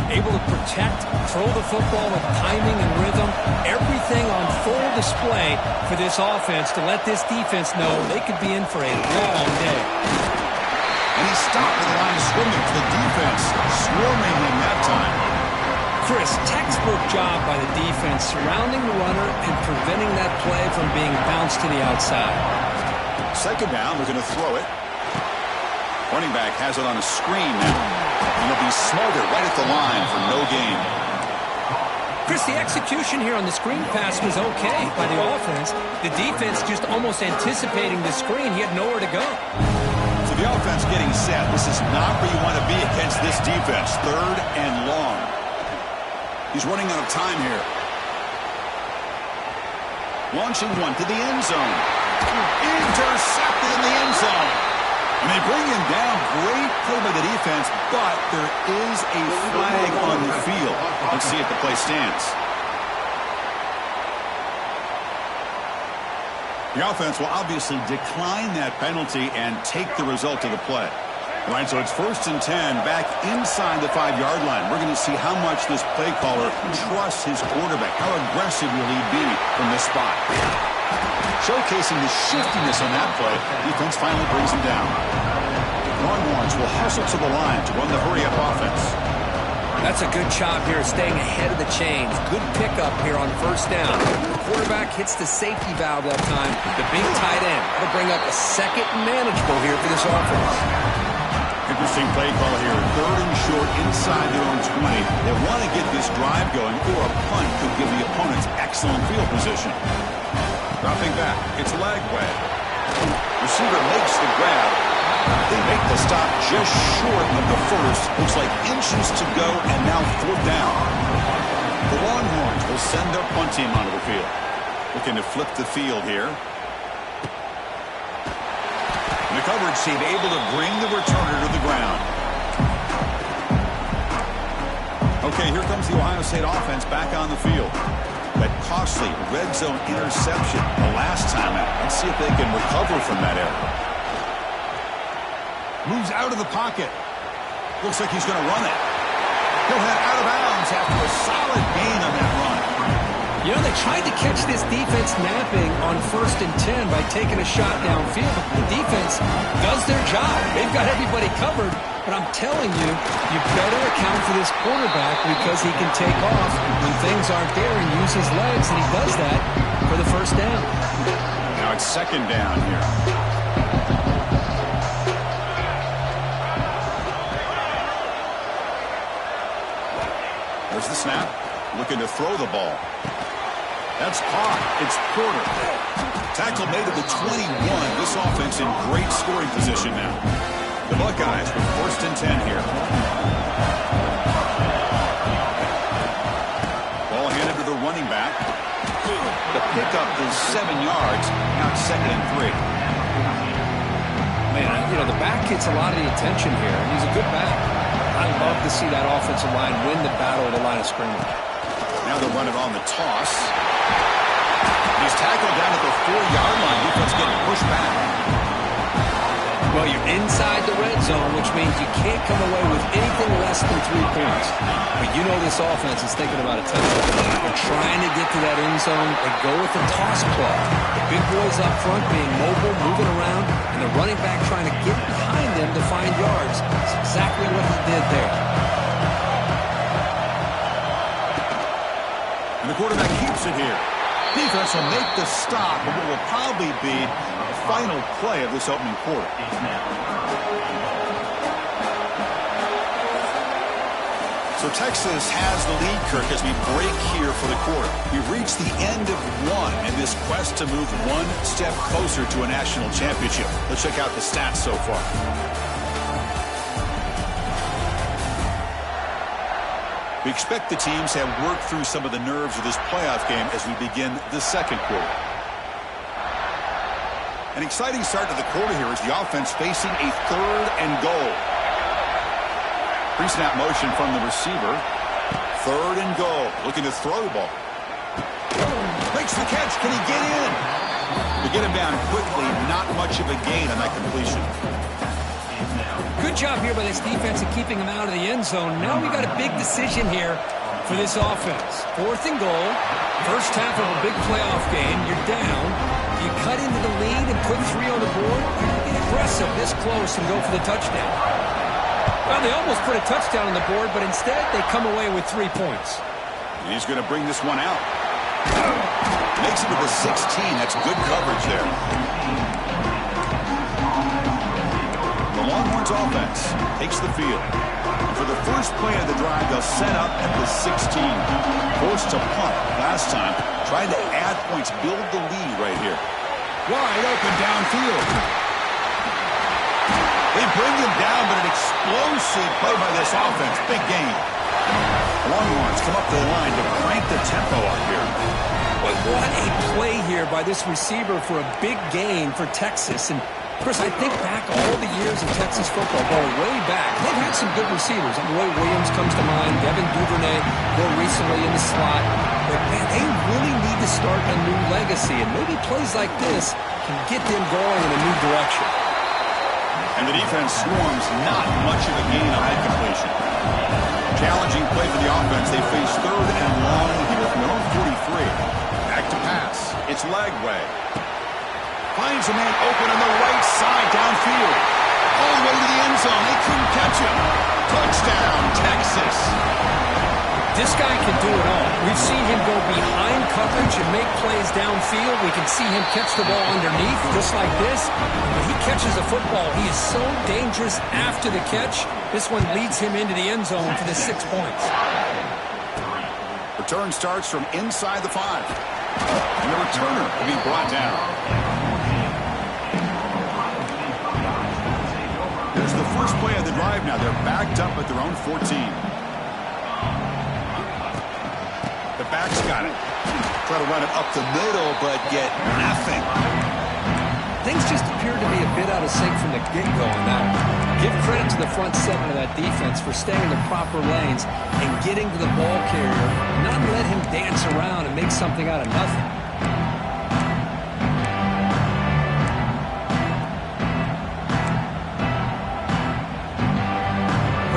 Able to protect, throw the football with timing and rhythm. Everything on full display for this offense to let this defense know they could be in for a long day. And he stopped at the line of scrimmage. The defense swarming him that time. Chris, textbook job by the defense surrounding the runner and preventing that play from being bounced to the outside. Second down, we're going to throw it. Running back has it on a screen now. And he'll be smothered right at the line for no gain. Chris, the execution here on the screen pass was okay by the offense. The defense just almost anticipating the screen. He had nowhere to go. So the offense getting set. This is not where you want to be against this defense. Third and long. He's running out of time here. Launching one to the end zone. Intercepted in the end zone. And they bring him down. Great play by the defense, but there is a flag on the field. Let's see if the play stands. The offense will obviously decline that penalty and take the result of the play. All right, so it's 1st and 10 back inside the 5-yard line. We're going to see how much this play caller trusts his quarterback. How aggressive will he be from this spot? Showcasing the shiftiness on that play, defense finally brings him down. Longhorns will hustle to the line to run the hurry-up offense. That's a good job here, staying ahead of the chains. Good pickup here on 1st down. The quarterback hits the safety valve that time. The big tight end. That'll bring up a second manageable here for this offense. Interesting play call here. 3rd and short inside their own 20. They want to get this drive going, or a punt could give the opponents excellent field position. Dropping back. It's leg way. Receiver makes the grab. They make the stop just short of the first. Looks like inches to go, and now 4th down. The Longhorns will send their punt team onto the field. Looking to flip the field here. And the coverage team able to bring the returner to the ground. Okay, here comes the Ohio State offense back on the field. That costly red zone interception the last time out. Let's see if they can recover from that error. Moves out of the pocket. Looks like he's going to run it. He'll head out of bounds after a solid gain on that run. You know, they tried to catch this defense napping on 1st and 10 by taking a shot downfield. The defense does their job. They've got everybody covered. But I'm telling you, you better account for this quarterback because he can take off when things aren't there and use his legs, and he does that for the 1st down. Now it's 2nd down here. There's the snap. Looking to throw the ball. That's caught. It's Porter. Tackle made at the 21. This offense in great scoring position now. The Buckeyes with 1st and 10 here. Ball handed to the running back. The pickup is 7 yards. Now it's 2nd and 3. Man, you know, the back gets a lot of the attention here, and he's a good back. I love to see that offensive line win the battle at the line of scrimmage. Now they'll run it on the toss. He's tackled down at the 4-yard line. Defense getting pushed back. Well, you're inside the red zone, which means you can't come away with anything less than 3 points. But you know this offense is thinking about a touchdown. They're trying to get to that end zone. They go with the toss play. The big boys up front being mobile, moving around, and the running back trying to get behind them to find yards. That's exactly what he did there. And the quarterback keeps it here. Defense will make the stop on what will probably be the final play of this opening quarter. So Texas has the lead, Kirk, as we break here for the quarter. We've reached the end of one in this quest to move one step closer to a national championship. Let's check out the stats so far. We expect the teams have worked through some of the nerves of this playoff game as we begin the second quarter. An exciting start to the quarter here as the offense facing a 3rd and goal. Pre-snap motion from the receiver. 3rd and goal. Looking to throw the ball. Makes the catch. Can he get in? To get him down quickly, not much of a gain on that completion. Good job here by this defense of keeping him out of the end zone. Now we got a big decision here for this offense. 4th and goal. First half of a big playoff game. You're down. Do you cut into the lead and put 3 on the board? Or do you get aggressive this close and go for the touchdown? Well, they almost put a touchdown on the board, but instead they come away with 3 points. And he's going to bring this one out. Makes it to the 16. That's good coverage there. The Longhorns offense takes the field. And for the first play of the drive, they'll set up at the 16. Forced to punt last time. Trying to add points, build the lead right here. Wide open downfield. They bring him down, but an explosive play by this offense. Big gain. Longhorns come up the line to crank the tempo up here. But what a play here by this receiver for a big gain for Texas. And Chris, I think back all the years of Texas football, going way back, they've had some good receivers. Roy Williams comes to mind, Devin Duvernay more recently in the slot. But man, they really need to start a new legacy, and maybe plays like this can get them going in a new direction. And the defense swarms, not much of a gain on that completion. Challenging play for the offense. They face 3rd and long here from their own 43. Back to pass. It's Lagway. Finds a man open on the right side downfield. All the way to the end zone. They couldn't catch him. Touchdown, Texas. This guy can do it all. We've seen him go behind coverage and make plays downfield. We can see him catch the ball underneath, just like this. When he catches a football, he is so dangerous after the catch. This one leads him into the end zone for the 6 points. Return starts from inside the 5. And the returner will be brought down. Here's the first play of the drive now. They're backed up at their own 14. The back's got it. Try to run it up the middle, but get nothing. Things just appear to be a bit out of sync from the get-go on that. Give credit to the front 7 of that defense for staying in the proper lanes and getting to the ball carrier, not let him dance around and make something out of nothing.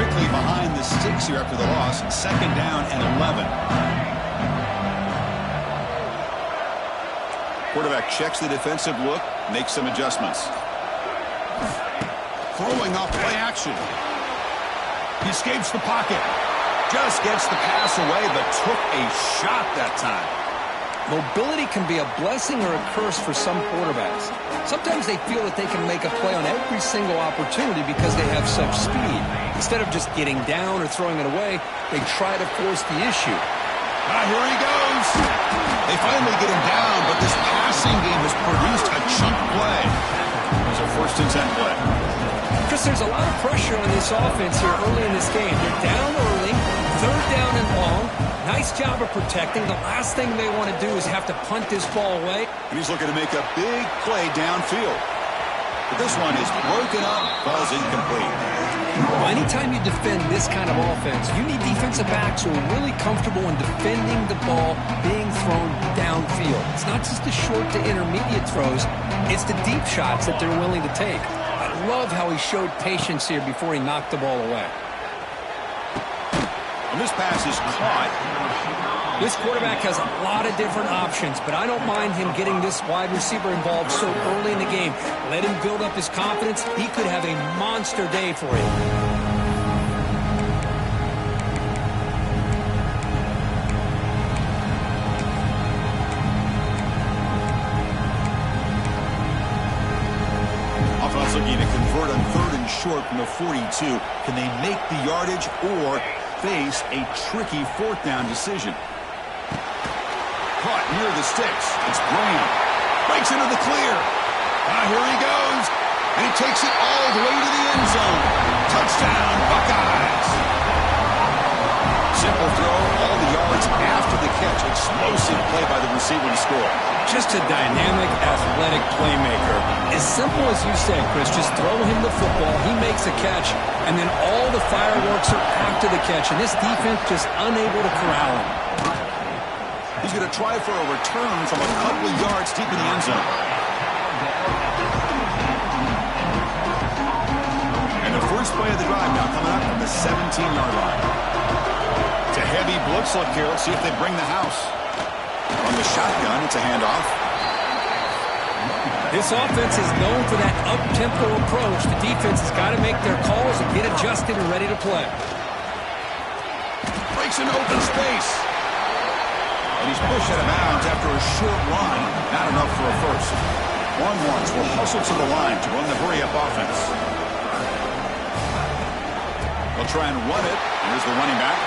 Quickly behind the sticks here after the loss. 2nd down and 11. Quarterback checks the defensive look, makes some adjustments. Throwing off play action. He escapes the pocket. Just gets the pass away, but took a shot that time. Mobility can be a blessing or a curse for some quarterbacks. Sometimes they feel that they can make a play on every single opportunity because they have such speed. Instead of just getting down or throwing it away, they try to force the issue. Here he goes. They finally get him down, but this passing game has produced a chunk play. It's a 1st and 10 play. Chris, there's a lot of pressure on this offense here early in this game. They're down early, 3rd down and long. Nice job of protecting. The last thing they want to do is have to punt this ball away. And he's looking to make a big play downfield. But this one is broken up, falls incomplete. Well, anytime you defend this kind of offense, you need defensive backs who are really comfortable in defending the ball being thrown downfield. It's not just the short to intermediate throws, it's the deep shots that they're willing to take. I love how he showed patience here before he knocked the ball away. And this pass is caught. This quarterback has a lot of different options, but I don't mind him getting this wide receiver involved so early in the game. Let him build up his confidence. He could have a monster day for him. Offense looking to convert on 3rd and short from the 42. Can they make the yardage or face a tricky 4th down decision? Caught near the sticks. It's Graham. Breaks into the clear. Here he goes. And he takes it all the way to the end zone. Touchdown, Buckeyes. Simple throw, all the yards after the catch. Explosive play by the receiver to score. Just a dynamic, athletic playmaker. As simple as you said, Chris, just throw him the football, he makes a catch, and then all the fireworks are after the catch, and this defense just unable to corral him. He's going to try for a return from a couple of yards deep in the end zone. And the first First play of the drive now coming up from the 17-yard line. It's a heavy blitz look here. Let's see if they bring the house. From the shotgun, it's a handoff. This offense is known for that up-tempo approach. The defense has got to make their calls and get adjusted and ready to play. Breaks an open space. And he's pushed out of bounds after a short run. Not enough for a first. Longhorns will hustle to the line to run the hurry-up offense. They'll try and run it. Here's the running back.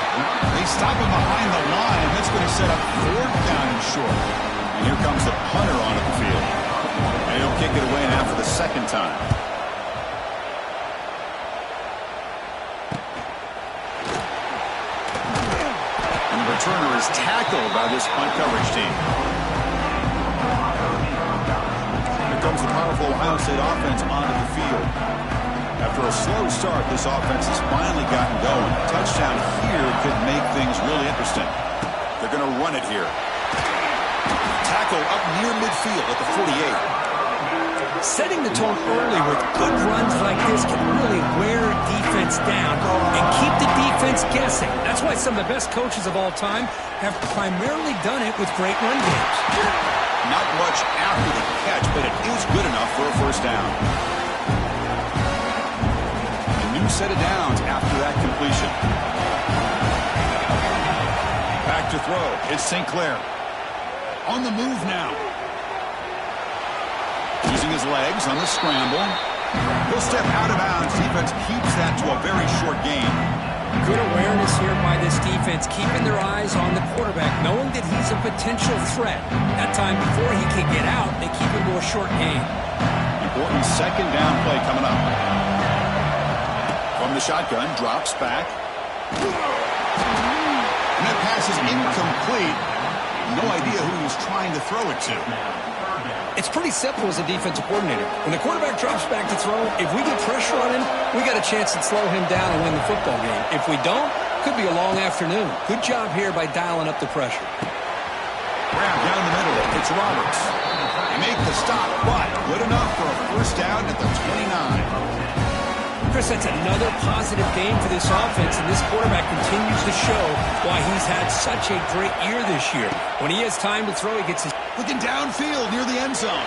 They stop him behind the line. That's going to set up 4th down and short. And here comes the punter onto the field. And he'll kick it away now for the 2nd time. And the returner is tackled by this punt coverage team. Here comes the powerful Ohio State offense onto the field. After a slow start, this offense has finally gotten going. A touchdown here could make things really interesting. They're going to run it here. Tackle up near midfield at the 48. Setting the tone early with good runs like this can really wear a defense down and keep the defense guessing. That's why some of the best coaches of all time have primarily done it with great run games. Not much after the catch, but it is good enough for a first down. Set of downs after that completion. Back to throw. It's St. Clair. On the move now. Using his legs on the scramble. He'll step out of bounds. Defense keeps that to a very short gain. Good awareness here by this defense, keeping their eyes on the quarterback, knowing that he's a potential threat. That time before he can get out, they keep him to a short gain. Important 2nd down play coming up. From the shotgun, drops back. And that pass is incomplete. No idea who he was trying to throw it to. It's pretty simple as a defensive coordinator. When the quarterback drops back to throw, if we get pressure on him, we got a chance to slow him down and win the football game. If we don't, could be a long afternoon. Good job here by dialing up the pressure. Grab down the middle. It's Roberts. They make the stop, but good enough for a first down at the 29. Chris, that's another positive game for this offense, and this quarterback continues to show why he's had such a great year this year. When he has time to throw, he gets his... Looking downfield near the end zone.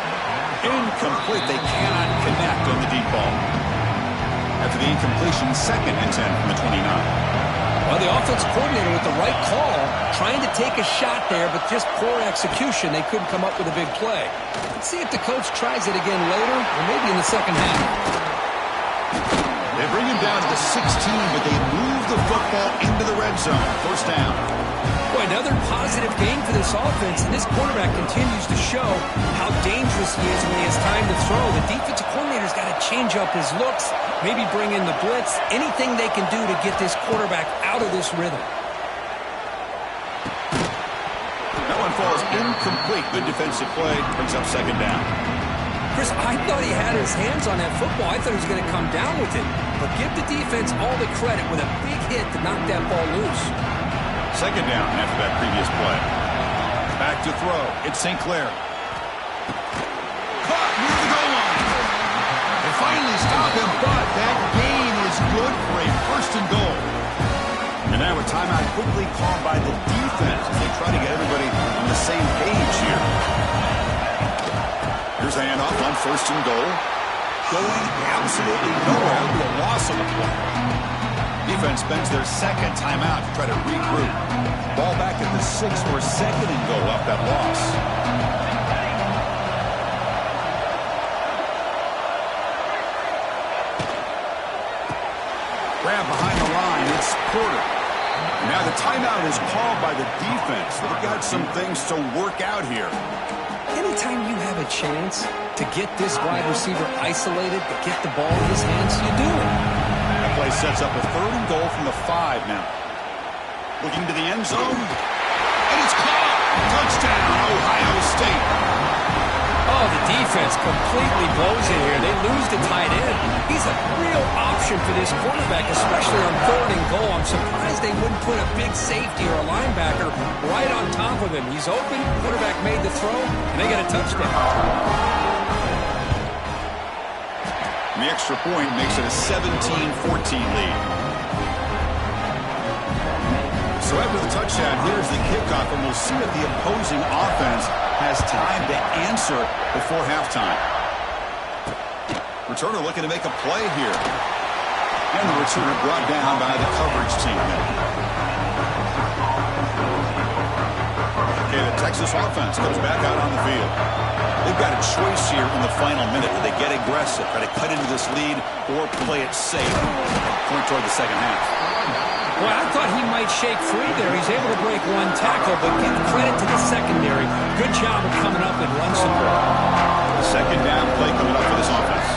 Incomplete. They cannot connect on the deep ball. After the incompletion, 2nd and 10 from the 29. Well, the offensive coordinator with the right call, trying to take a shot there, but just poor execution. They couldn't come up with a big play. Let's see if the coach tries it again later, or maybe in the 2nd half. They bring him down to the 16, but they move the football into the red zone. First down. Boy, another positive game for this offense, and this quarterback continues to show how dangerous he is when he has time to throw. The defensive coordinator's got to change up his looks, maybe bring in the blitz, anything they can do to get this quarterback out of this rhythm. That one falls incomplete. Good defensive play. Brings up 2nd down. Chris, I thought he had his hands on that football. I thought he was going to come down with it. But give the defense all the credit with a big hit to knock that ball loose. 2nd down after that previous play. Back to throw. It's St. Clair. Caught near the goal line. They finally stop him, but that gain is good for a 1st and goal. And now a timeout quickly called by the defense as they try to get everybody on the same page here. Here's a handoff on 1st and goal. Going absolutely nowhere. It'll be a loss on the play. Defense spends their 2nd timeout to try to regroup. Ball back at the 6 for 2nd and goal off that loss. Grab behind the line. It's Porter. Now the timeout is called by the defense. They've got some things to work out here. Anytime you have a chance to get this wide receiver isolated, to get the ball in his hands, you do it. That play sets up a 3rd and goal from the 5 now. Looking to the end zone. And it's caught. Touchdown, Ohio State. Oh, the defense completely blows it here. They lose the tight end. He's a real option for this quarterback, especially on 3rd and goal. I'm surprised they wouldn't put a big safety or a linebacker right on top of him. He's open, quarterback made the throw, and they got a touchdown. And the extra point makes it a 17-14 lead. So after the touchdown, here's the kickoff, and we'll see if the opposing offense has time to answer before halftime. Returner looking to make a play here. And the returner brought down by the coverage team. Okay, the Texas offense comes back out on the field. They've got a choice here in the final minute. Do they get aggressive, try to cut into this lead, or play it safe? Point toward the second half. Well, I thought he might shake free there. He's able to break one tackle, but give credit to the secondary. Good job of coming up and run support. Second down play coming up for this offense.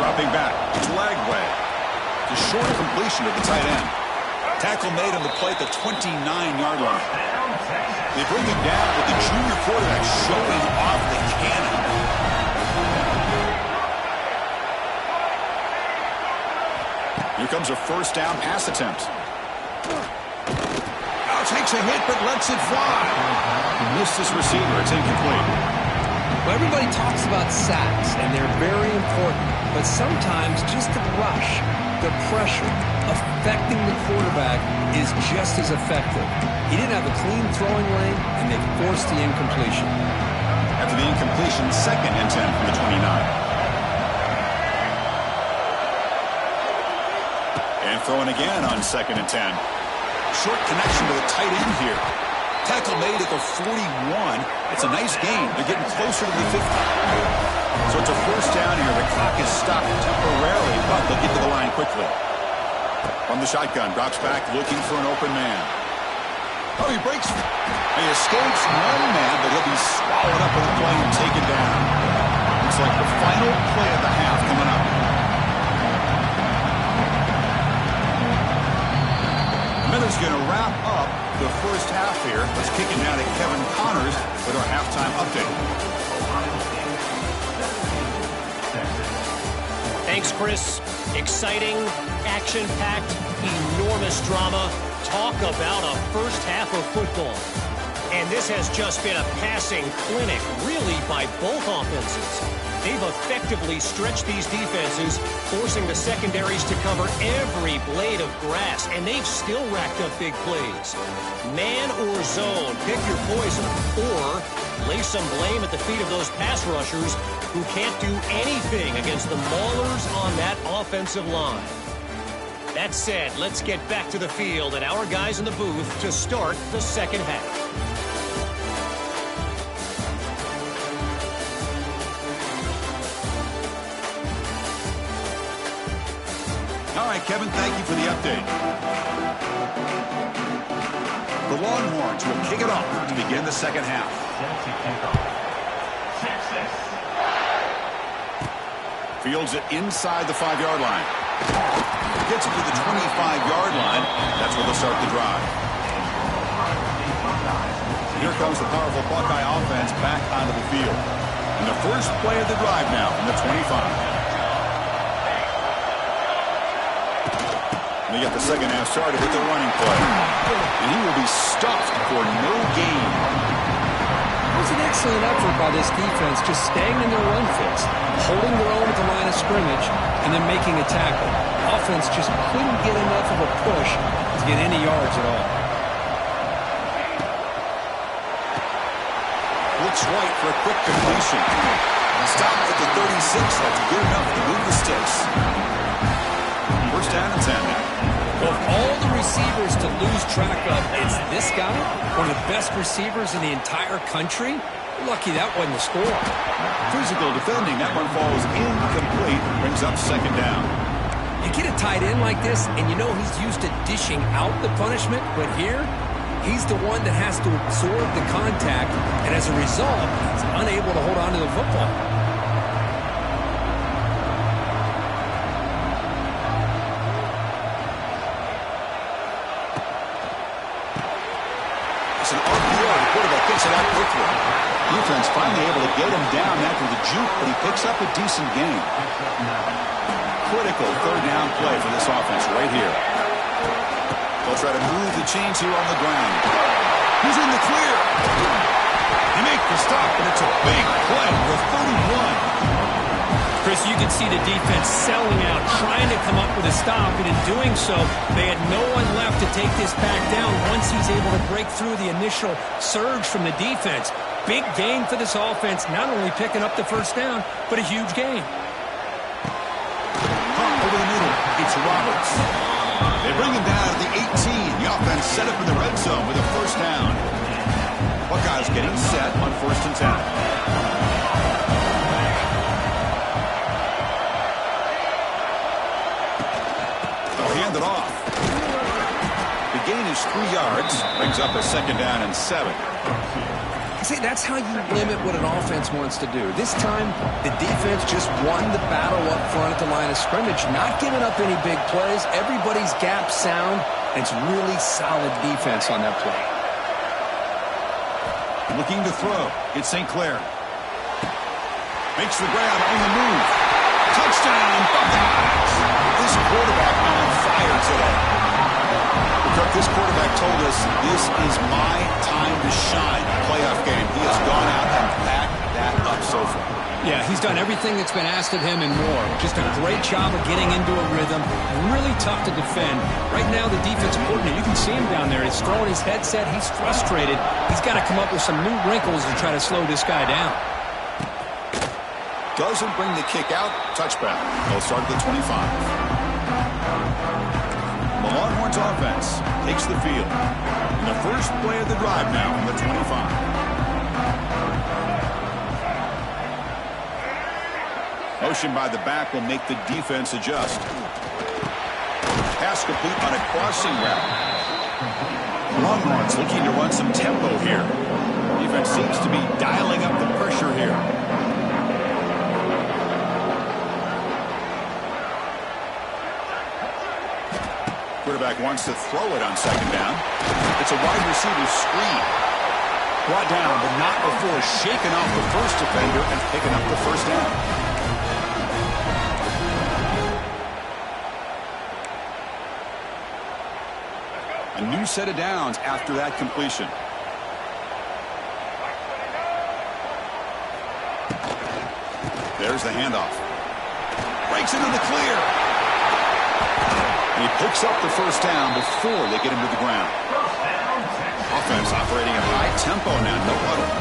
Dropping back. It's Lagway. It's a short completion to the tight end. Tackle made on the play at the 29-yard line. They bring him down with the junior quarterback showing off the cannon. Here comes a first down pass attempt. Takes a hit, but lets it fly. He missed his receiver. It's incomplete. Well, everybody talks about sacks, and they're very important. But sometimes just the rush, the pressure, affecting the quarterback is just as effective. He didn't have a clean throwing lane, and they forced the incompletion. After the incompletion, 2nd and 10 from the 29. And throwing again on 2nd and 10. Short connection to the tight end here. Tackle made at the 41. It's a nice gain. They're getting closer to the 50. So it's a first down here. The clock is stopped temporarily, but they'll get to the line quickly. From the shotgun, drops back, looking for an open man. Oh, he breaks. He escapes one man, but he'll be swallowed up with the play and taken down. Looks like the final play of the half coming up. Miller's going to wrap up the first half here. Let's kick it down to Kevin Connors with our halftime update. Thanks, Chris. Exciting, action-packed, enormous drama. Talk about a first half of football. And this has just been a passing clinic, really, by both offenses. They've effectively stretched these defenses, forcing the secondaries to cover every blade of grass, and they've still racked up big plays. Man or zone, pick your poison, or lay some blame at the feet of those pass rushers who can't do anything against the maulers on that offensive line. That said, let's get back to the field and our guys in the booth to start the second half. All right, Kevin, thank you for the update. The Longhorns will kick it off to begin the second half. Fields it inside the 5-yard line. Gets it to the 25-yard line. That's where they'll start the drive. Here comes the powerful Buckeye offense back onto the field. And the first play of the drive now from the 25. They got the second half started with the running play. And he will be stuffed for no gain. It was an excellent effort by this defense, just staying in their run fits, holding their own at the line of scrimmage, and then making a tackle. Offense just couldn't get enough of a push to get any yards at all. Looks right for a quick completion. Stopped at the 36. That's good enough to move the sticks. First down and 10 now. Well, of all the receivers to lose track of, it's this guy, one of the best receivers in the entire country. Lucky that wasn't the score. Physical defending. That one falls incomplete. Brings up second down. You get a tight end like this, and you know he's used to dishing out the punishment, but here, he's the one that has to absorb the contact, and as a result, he's unable to hold on to the football. It's an RPO. The quarterback picks it out quickly. Defense finally able to get him down after the juke, but he picks up a decent gain. Critical third down play for this offense right here. They'll try to move the chains here on the ground. He's in the clear. He makes the stop, but it's a big play with 31. Chris, you can see the defense selling out, trying to come up with a stop, and in doing so, they had no one left to take this back down once he's able to break through the initial surge from the defense. Big gain for this offense, not only picking up the first down, but a huge gain. Over the middle, it's Roberts. They bring him down at the 18. The offense set up in the red zone with a first down. Buckeyes getting set on 1st and 10. Hand it off. The gain is 3 yards. Brings up a 2nd down and 7. See, that's how you limit what an offense wants to do. This time, the defense just won the battle up front at the line of scrimmage, not giving up any big plays. Everybody's gap sound, and it's really solid defense on that play. Looking to throw. It's St. Clair. Makes the grab on the move. Touchdown, Buckeyes! This quarterback on fire today. This quarterback told us this is my time to shine. Playoff game. He has gone out and packed that up so far. Yeah, he's done everything that's been asked of him and more. Just a great job of getting into a rhythm. Really tough to defend. Right now, the defensive coordinator, you can see him down there. He's throwing his headset. He's frustrated. He's got to come up with some new wrinkles to try to slow this guy down. Doesn't bring the kick out. Touchback. They'll start at the 25. The Longhorns offense takes the field. In the first play of the drive now on the 25. Motion by the back will make the defense adjust. Pass complete on a crossing route. Longhorns looking to run some tempo here. Defense seems to be dialing up the pressure here. Quarterback wants to throw it on 2nd down. It's a wide receiver screen. Brought down, but not before shaking off the first defender and picking up the first down. A new set of downs after that completion. There's the handoff. Breaks into the clear. He picks up the first down before they get him to the ground. Offense operating at high tempo now, no huddle.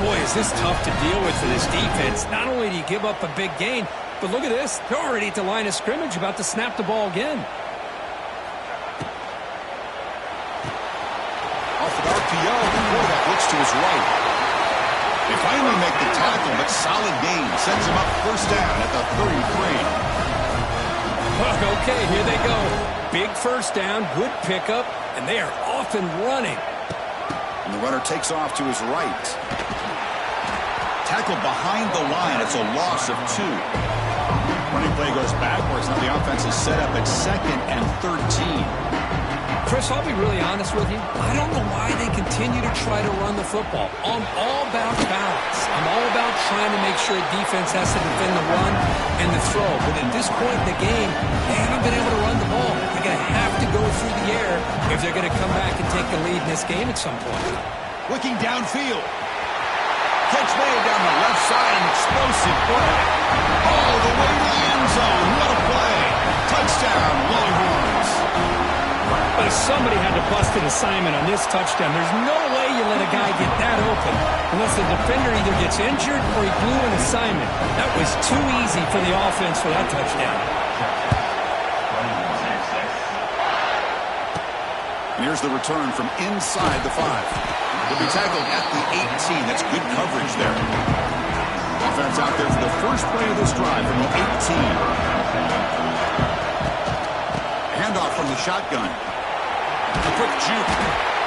Boy, is this tough to deal with for this defense. Not only do you give up a big gain, but look at this. They're already at the line of scrimmage, about to snap the ball again. Off an RPO, the quarterback looks to his right. They finally make the tackle, but solid gain sends him up first down at the 33. Okay, here they go. Big first down, good pickup, and they are off and running. And the runner takes off to his right. Tackle behind the line. It's a loss of 2. Running play goes backwards. Now the offense is set up at 2nd and 13. Chris, I'll be really honest with you. I don't know why they continue to try to run the football. I'm all about balance. I'm all about trying to make sure defense has to defend the run and the throw. But at this point in the game, they haven't been able to run the ball. They're going to have to go through the air if they're going to come back and take the lead in this game at some point. Looking downfield. Catch made down the left side. An explosive play. All the way to the end zone. What a play. Touchdown, Longhorns. But if somebody had to bust an assignment on this touchdown, there's no way you let a guy get that open unless the defender either gets injured or he blew an assignment. That was too easy for the offense for that touchdown. And here's the return from inside the 5. He'll be tackled at the 18. That's good coverage there. Offense out there for the first play of this drive from the 18. Handoff from the shotgun. A quick juke.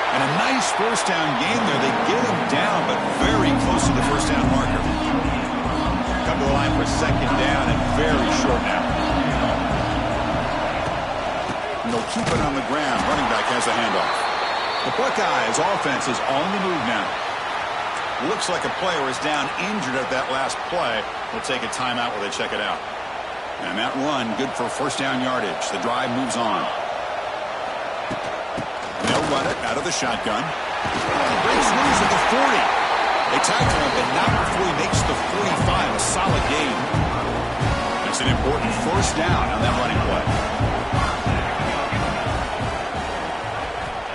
And a nice first down game there. They get him down, but very close to the first down marker. Come to the line for 2nd down and very short now. And they'll keep it on the ground. Running back has a handoff. The Buckeyes offense is on the move now. Looks like a player is down injured at that last play. They'll take a timeout while they check it out. And that run, good for first down yardage. The drive moves on. They'll run it out of the shotgun. Breaks loose at the 40. They tackle him, but not before he makes the 45. A solid gain. It's an important first down on that running play.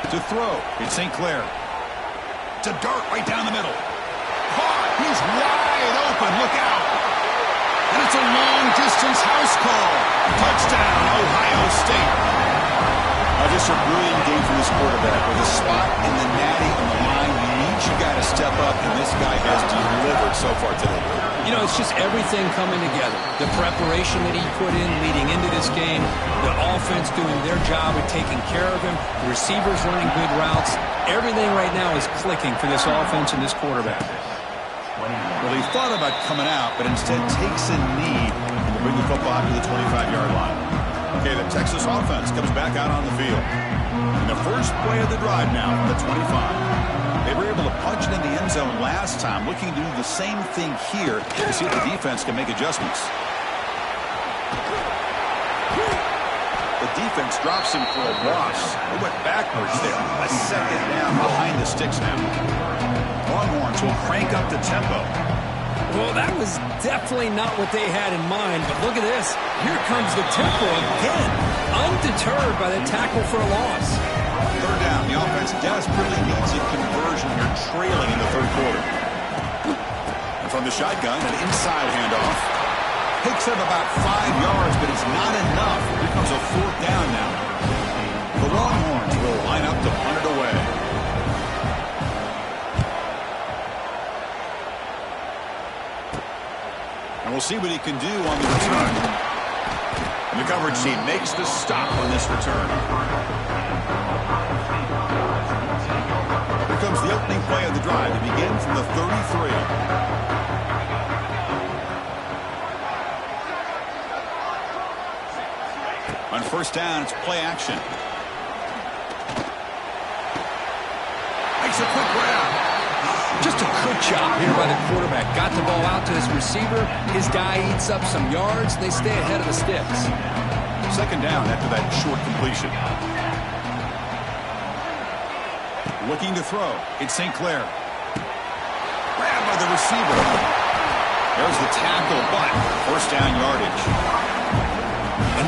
To throw, it's St. Clair. To dart right down the middle. Caught. He's wide open. Look out. And it's a long-distance house call. Touchdown, Ohio State. Just a brilliant game for this quarterback. With a spot in the natty on the line, you need your guy to step up, and this guy has delivered so far today. You know, it's just everything coming together. The preparation that he put in leading into this game, the offense doing their job of taking care of him, the receivers running good routes. Everything right now is clicking for this offense and this quarterback. Well, he thought about coming out, but instead takes a knee and to bring the football to the 25-yard line. Okay, the Texas offense comes back out on the field. In the first play of the drive now from the 25. They were able to punch it in the end zone last time, looking to do the same thing here to see if the defense can make adjustments. The defense drops him for a loss. They went backwards there. A second down behind the sticks now. Longhorns will crank up the tempo. Well, that was definitely not what they had in mind, but look at this. Here comes the tempo again, undeterred by the tackle for a loss. Third down. The offense desperately needs a conversion here, trailing in the third quarter. And from the shotgun, an inside handoff. Picks up about 5 yards, but it's not enough. Here comes a fourth down now. The Longhorns will line up to punt it away. And we'll see what he can do on the return. And the coverage team makes the stop on this return. Here comes the opening play of the drive. It begins from the 33. On first down, it's play action. Makes a quick grab. Just a good job here by the quarterback. Got the ball out to his receiver. His guy eats up some yards. They stay ahead of the sticks. Second down after that short completion. Looking to throw. It's St. Clair. Grabbed by the receiver. There's the tackle, but first down yardage.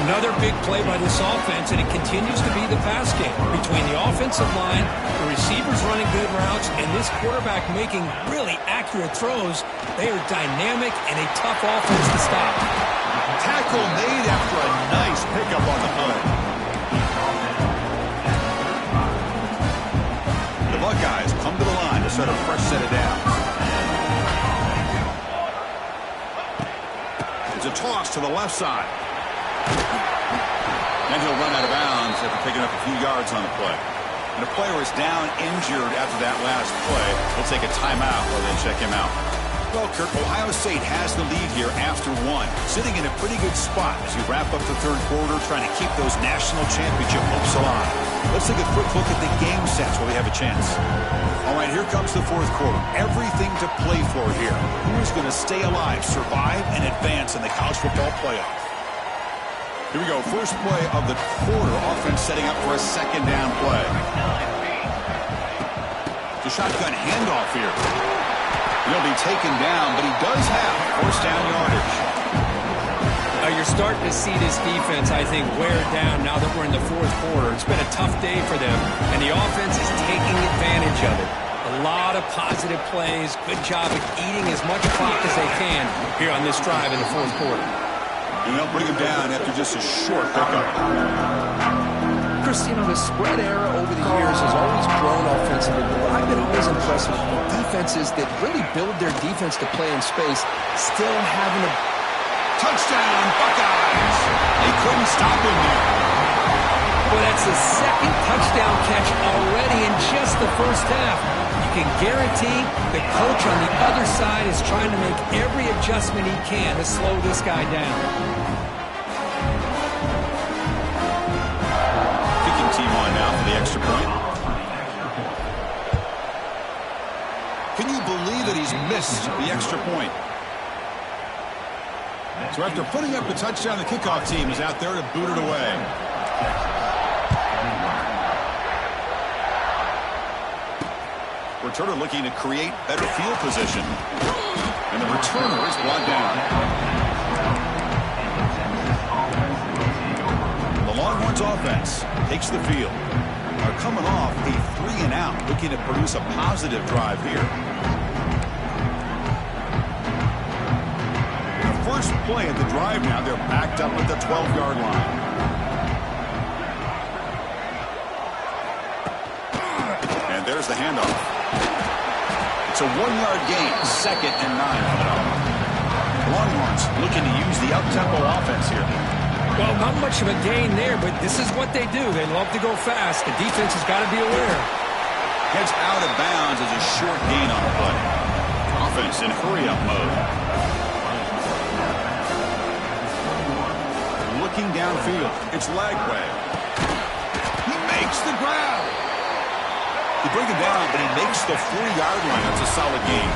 Another big play by this offense, and it continues to be the pass game. Between the offensive line, the receivers running good routes, and this quarterback making really accurate throws, they are dynamic and a tough offense to stop. Tackle made after a nice pickup on the play. The Buckeyes come to the line to start a fresh set of downs. It's a toss to the left side. And he'll run out of bounds after picking up a few yards on the play. And the player is down injured after that last play. He'll take a timeout while they check him out. Well, Kirk, Ohio State has the lead here after one. Sitting in a pretty good spot as you wrap up the third quarter, trying to keep those national championship hopes alive. Let's take a quick look at the game sets where we have a chance. All right, here comes the fourth quarter. Everything to play for here. Who's going to stay alive, survive, and advance in the college football playoff? Here we go. First play of the quarter. Offense setting up for a second down play. The shotgun handoff here. He'll be taken down, but he does have first down yardage. You're starting to see this defense, I think, wear down now that we're in the fourth quarter. It's been a tough day for them, and the offense is taking advantage of it. A lot of positive plays. Good job of eating as much clock as they can here on this drive in the fourth quarter. And they'll bring him down after just a short pickup. Chris, you know, the spread era over the years has always grown offensively, but I've been always impressed with defenses that really build their defense to play in space, still having a touchdown, Buckeyes. They couldn't stop him there. Well, that's the second touchdown catch already in just the first half. You can guarantee the coach on the other side is trying to make every adjustment he can to slow this guy down. Kicking team on now for the extra point. Can you believe that he's missed the extra point? So after putting up the touchdown, the kickoff team is out there to boot it away. Returner looking to create better field position. And the returner is brought down. Longhorns offense takes the field. Are coming off a 3-and-out, looking to produce a positive drive here. The first play at the drive now, they're backed up at the 12-yard line. And there's the handoff. It's a 1-yard gain, 2nd and 9. Longhorns looking to use the up-tempo offense here. Well, not much of a gain there, but this is what they do. They love to go fast. The defense has got to be aware. Gets out of bounds as a short gain on the play. Offense in hurry-up mode. Looking downfield. It's Lagway. He makes the grab. They bring him down, but he makes the 4-yard line. That's a solid gain.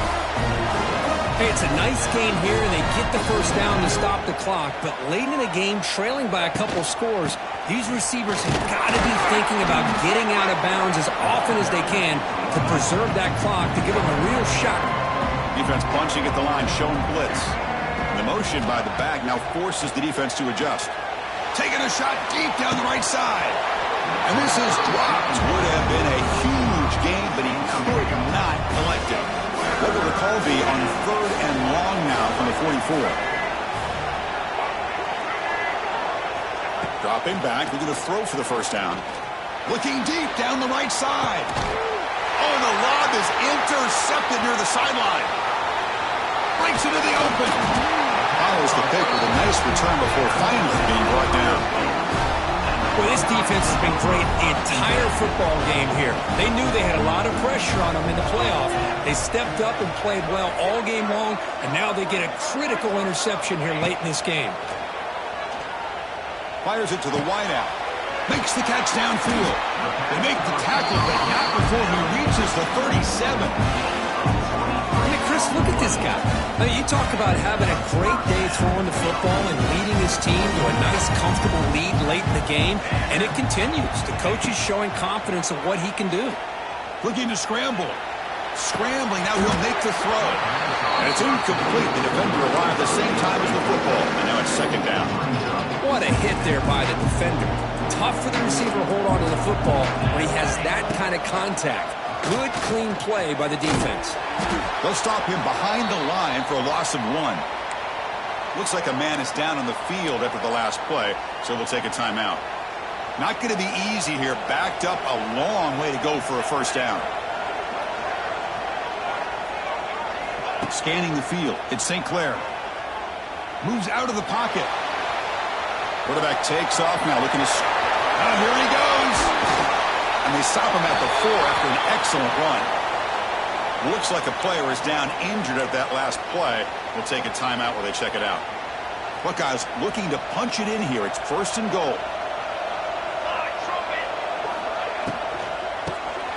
Hey, it's a nice game here, and they get the first down to stop the clock. But late in the game, trailing by a couple scores, these receivers have got to be thinking about getting out of bounds as often as they can to preserve that clock, to give them a real shot. Defense punching at the line, showing blitz. The motion by the back now forces the defense to adjust. Taking a shot deep down the right side. And this is dropped. Would have been a huge gain, but he could not collect it. What will the call be on 3rd and long now from the 44? Dropping back, looking to throw for the first down. Looking deep down the right side. Oh, the lob is intercepted near the sideline. Breaks into the open. Follows the pick with a nice return before finally being brought down. Well, this defense has been great the entire football game here. They knew they had a lot of pressure on them in the playoff. They stepped up and played well all game long, and now they get a critical interception here late in this game. Fires it to the wideout. Makes the catch downfield. They make the tackle, but not before he reaches the 37. I mean, Chris, look at this guy. I mean, you talk about having a great day throwing the football and leading his team to a nice, comfortable lead late in the game, and it continues. The coach is showing confidence of what he can do. Looking to scramble. Scrambling, now he'll make the throw. And it's incomplete. The defender arrived at the same time as the football, and now it's 2nd down. What a hit there by the defender. Tough for the receiver to hold on to the football when he has that kind of contact. Good, clean play by the defense. They'll stop him behind the line for a loss of 1. Looks like a man is down on the field after the last play, so they'll take a timeout. Not going to be easy here. Backed up a long way to go for a first down. Scanning the field. It's St. Clair. Moves out of the pocket. Quarterback takes off now, looking to... Oh, here he goes! And they stop him at the 4 after an excellent run. Looks like a player is down injured at that last play. We'll take a timeout while they check it out. Buckeyes looking to punch it in here. It's 1st and goal.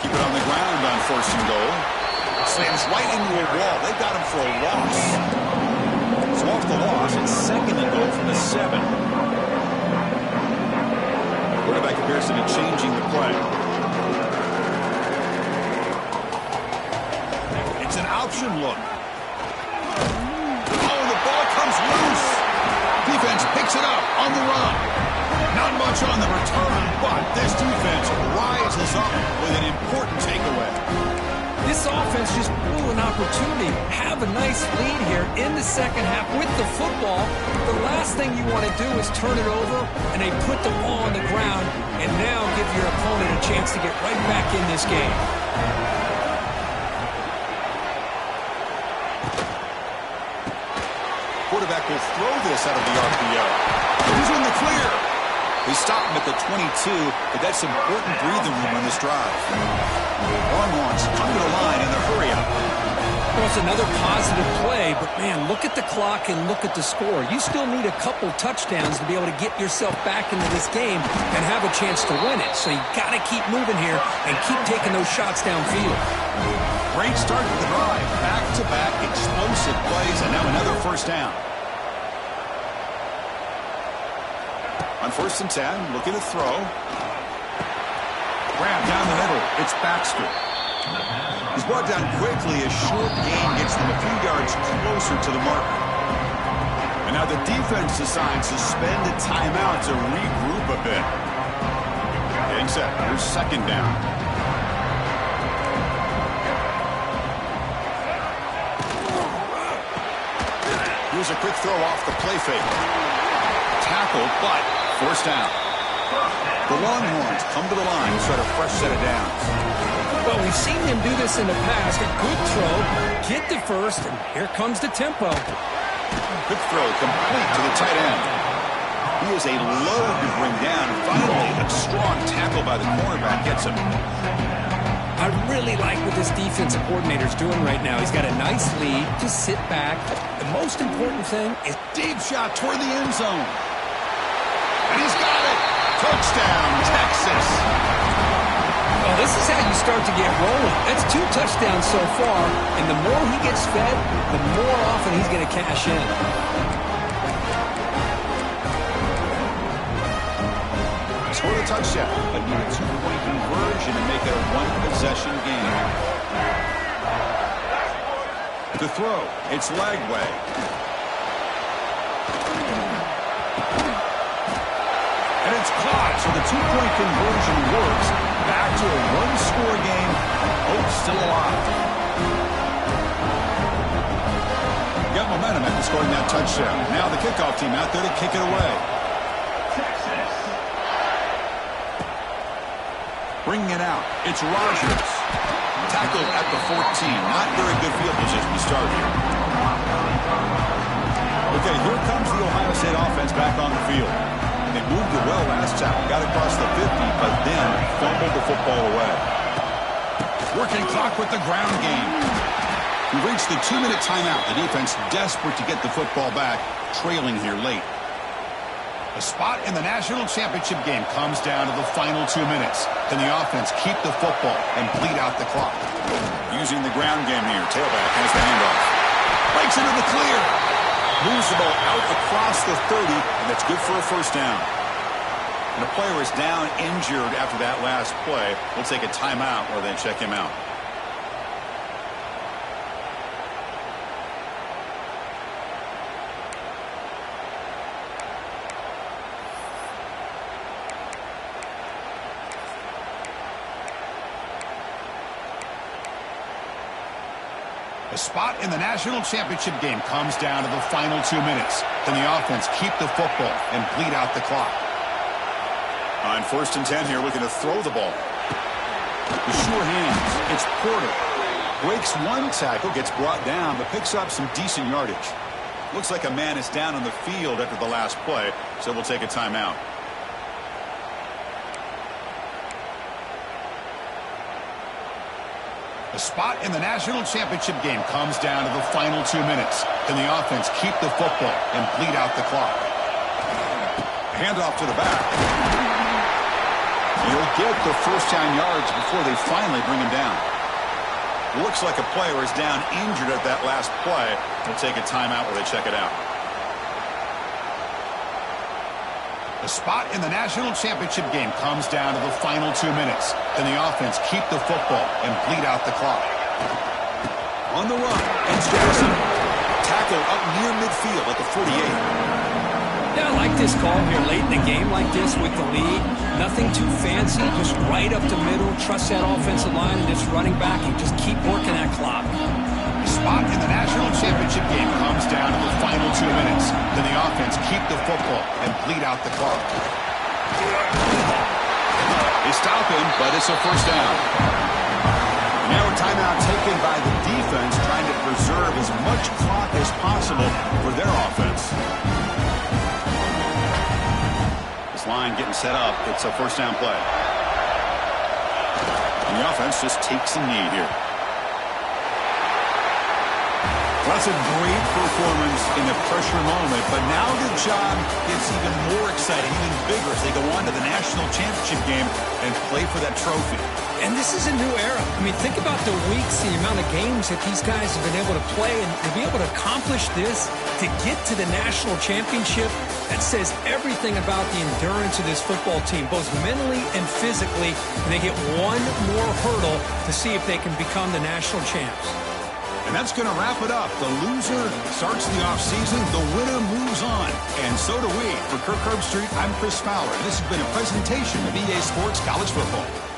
Keep it on the ground on 1st and goal. Slams right into a wall. They got him for a loss. So off the loss, it's 2nd and goal from the 7. Quarterback appears to be changing the play. It's an option look. Oh, the ball comes loose. Defense picks it up on the run. Not much on the return, but this defense rises up with an important takeaway. This offense just blew an opportunity. Have a nice lead here in the second half with the football. The last thing you want to do is turn it over, and they put the ball on the ground and now give your opponent a chance to get right back in this game. Quarterback will throw this out of the RPO. He's in the clear. They stop him at the 22, but that's important breathing room on this drive. Longhorns come to the line in the hurry-up. Well, it's another positive play, but, man, look at the clock and look at the score. You still need a couple touchdowns to be able to get yourself back into this game and have a chance to win it. So you got to keep moving here and keep taking those shots downfield. Great start to the drive. Back-to-back explosive plays, and now another first down. On 1st and 10, looking to throw. Grab down the middle. It's Baxter. He's brought down quickly. A short gain gets them a few yards closer to the marker. And now the defense decides to spend a timeout to regroup a bit. Getting set. Here's second down. Here's a quick throw off the play fake. Tackled, but forced down. The Longhorns come to the line to start a fresh set of downs. Well, we've seen them do this in the past. A good throw, get to first, and here comes the tempo. Quick throw complete to the tight end. He is a load to bring down. Finally, a strong tackle by the cornerback gets him. I really like what this defensive coordinator is doing right now. He's got a nice lead. Just sit back. The most important thing is Deep shot toward the end zone. And he's got it. Touchdown, Texas. well, this is how you start to get rolling. That's 2 touchdowns so far, and the more he gets fed, the more often he's going to cash in. Score the touchdown, but need a 2-point conversion to make it a 1-possession game. To throw, it's Lagway. And it's caught, so the 2-point conversion works. Back to a 1-score game. Hope still alive. Got momentum after scoring that touchdown. Now the kickoff team out there to kick it away. Bringing it out, it's Rogers. Tackled at the 14. Not very good field position to start here. Okay, here comes the Ohio State offense back on the field. They moved it well last time. Got across the 50, but then fumbled the football away. Working clock with the ground game. We've reached the 2-minute timeout. The defense desperate to get the football back, trailing here late. The spot in the national championship game comes down to the final 2 minutes. Can the offense keep the football and bleed out the clock? Using the ground game here. Tailback has the handoff. Breaks into the clear. Moves the ball out across the 30, and that's good for a first down. And the player is down injured after that last play. We'll take a timeout or then check him out. The spot in the national championship game comes down to the final 2 minutes. Can the offense keep the football and bleed out the clock? On 1st and 10 here, looking to throw the ball. The sure hands. It's Porter. Breaks one tackle, gets brought down, but picks up some decent yardage. Looks like a man is down on the field after the last play, so we'll take a timeout. The spot in the national championship game comes down to the final 2 minutes. Can the offense keep the football and bleed out the clock? Handoff to the back. He'll get the first down yards before they finally bring him down. Looks like a player is down injured at that last play. We'll take a timeout while they check it out. The spot in the national championship game comes down to the final 2 minutes. Can the offense keep the football and bleed out the clock? On the run, it's Jefferson. Tackle up near midfield at the 48. Yeah, I like this call here late in the game like this with the lead. Nothing too fancy, just right up the middle. Trust that offensive line and this running back and just keep working that clock. The spot in the national championship game comes down to the final 2 minutes. Can the offense keep the football and bleed out the clock? They stop him, but it's a first down. Now a timeout taken by the defense, trying to preserve as much clock as possible for their offense. This line getting set up. It's a first down play. And the offense just takes a knee here. That's a great performance in the pressure moment, but now the job gets even more exciting, even bigger as they go on to the national championship game and play for that trophy. And this is a new era. I mean, think about the weeks, the amount of games that these guys have been able to play, and to be able to accomplish this, to get to the national championship, that says everything about the endurance of this football team, both mentally and physically. And they get one more hurdle to see if they can become the national champs. And that's going to wrap it up. The loser starts the offseason. The winner moves on. And so do we. For Kirk Herbstreit, I'm Chris Fowler. This has been a presentation of EA Sports College Football.